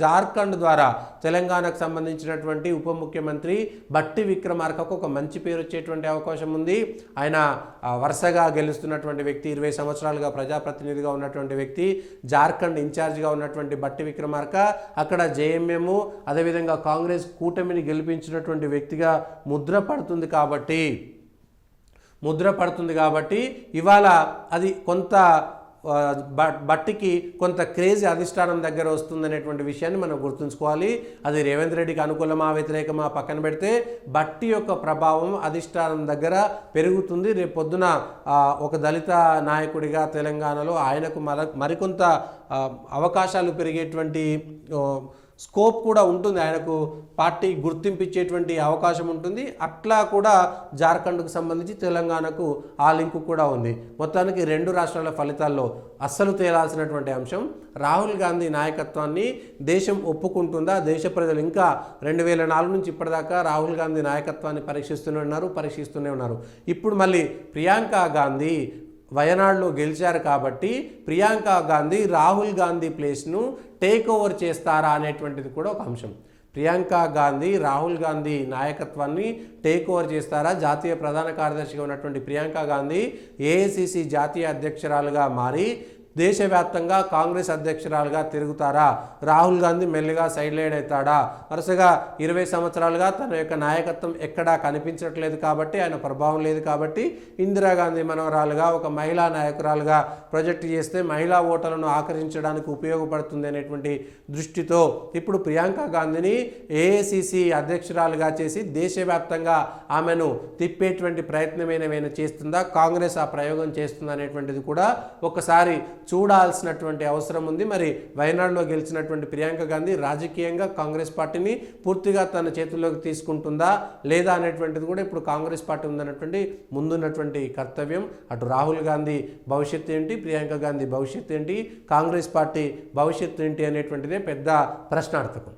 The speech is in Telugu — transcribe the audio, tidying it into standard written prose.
జార్ఖండ్ ద్వారా తెలంగాణకు సంబంధించినటువంటి ఉప ముఖ్యమంత్రి బట్టి విక్రమార్కకు ఒక మంచి పేరు వచ్చేటువంటి అవకాశం ఉంది. ఆయన వరుసగా గెలుస్తున్నటువంటి వ్యక్తి, 20 సంవత్సరాలుగా ప్రజాప్రతినిధిగా ఉన్నటువంటి వ్యక్తి, జార్ఖండ్ ఇన్ఛార్జిగా ఉన్నటువంటి బట్టి విక్రమార్క అక్కడ జేఎంఎం అదేవిధంగా కాంగ్రెస్ కూటమిని గెలిపించినటువంటి వ్యక్తిగా ముద్ర పడుతుంది కాబట్టి ఇవాళ అది కొంత బట్టికి కొంత క్రేజీ అధిష్టానం దగ్గర వస్తుందనేటువంటి విషయాన్ని మనం గుర్తుంచుకోవాలి. అది రేవంత్ రెడ్డికి అనుకూలమా వ్యతిరేకమా పక్కన పెడితే బట్టి యొక్క ప్రభావం అధిష్టానం దగ్గర పెరుగుతుంది. రేపు పొద్దున ఒక దళిత నాయకుడిగా తెలంగాణలో ఆయనకు మరికొంత అవకాశాలు పెరిగేటువంటి స్కోప్ కూడా ఉంటుంది, ఆయనకు పార్టీ గుర్తింపించేటువంటి అవకాశం ఉంటుంది. అట్లా కూడా జార్ఖండ్కు సంబంధించి తెలంగాణకు ఆ లింకు కూడా ఉంది. మొత్తానికి రెండు రాష్ట్రాల ఫలితాల్లో అస్సలు తేలాల్సినటువంటి అంశం రాహుల్ గాంధీ నాయకత్వాన్ని దేశం ఒప్పుకుంటుందా? దేశ ప్రజలు ఇంకా 2004 నుంచి ఇప్పటిదాకా రాహుల్ గాంధీ నాయకత్వాన్ని పరీక్షిస్తూనే ఉన్నారు. ఇప్పుడు మళ్ళీ ప్రియాంక గాంధీ వయనాడులో గెలిచారు కాబట్టి ప్రియాంక గాంధీ రాహుల్ గాంధీ ప్లేస్ను టేక్ ఓవర్ చేస్తారా అనేటువంటిది కూడా ఒక అంశం. ప్రియాంక గాంధీ రాహుల్ గాంధీ నాయకత్వాన్ని టేక్ ఓవర్ చేస్తారా? జాతీయ ప్రధాన కార్యదర్శిగా ఉన్నటువంటి ప్రియాంక గాంధీ ఏఐసిసి జాతీయ అధ్యక్షురాలుగా మారి దేశవ్యాప్తంగా కాంగ్రెస్ అధ్యక్షురాలుగా తిరుగుతారా? రాహుల్ గాంధీ మెల్లిగా సైడ్ లైన్ అవుతాడా? వరుసగా 20 సంవత్సరాలుగా తన యొక్క నాయకత్వం ఎక్కడా కనిపించట్లేదు కాబట్టి, ఆయన ప్రభావం లేదు కాబట్టి ఇందిరాగాంధీ మనవరాలుగా ఒక మహిళా నాయకురాలుగా ప్రొజెక్ట్ చేస్తే మహిళా ఓటర్లను ఆకర్షించడానికి ఉపయోగపడుతుంది అనేటువంటి దృష్టితో ఇప్పుడు ప్రియాంక గాంధీని ఏఐసిసి అధ్యక్షురాలుగా చేసి దేశవ్యాప్తంగా ఆమెను తిప్పేటువంటి ప్రయత్నం ఏమైనా చేస్తుందా? కాంగ్రెస్ ఆ ప్రయోగం చేస్తుందా అనేటువంటిది కూడా ఒకసారి చూడాల్సినటువంటి అవసరం ఉంది. మరి వయనాడులో గెలిచినటువంటి ప్రియాంక గాంధీ రాజకీయంగా కాంగ్రెస్ పార్టీని పూర్తిగా తన చేతుల్లోకి తీసుకుంటుందా లేదా అనేటువంటిది కూడా ఇప్పుడు కాంగ్రెస్ పార్టీ ఉందన్నటువంటి ముందున్నటువంటి కర్తవ్యం. అటు రాహుల్ గాంధీ భవిష్యత్తు ఏంటి, ప్రియాంక గాంధీ భవిష్యత్తు ఏంటి, కాంగ్రెస్ పార్టీ భవిష్యత్తు ఏంటి అనేటువంటిదే పెద్ద ప్రశ్నార్థకం.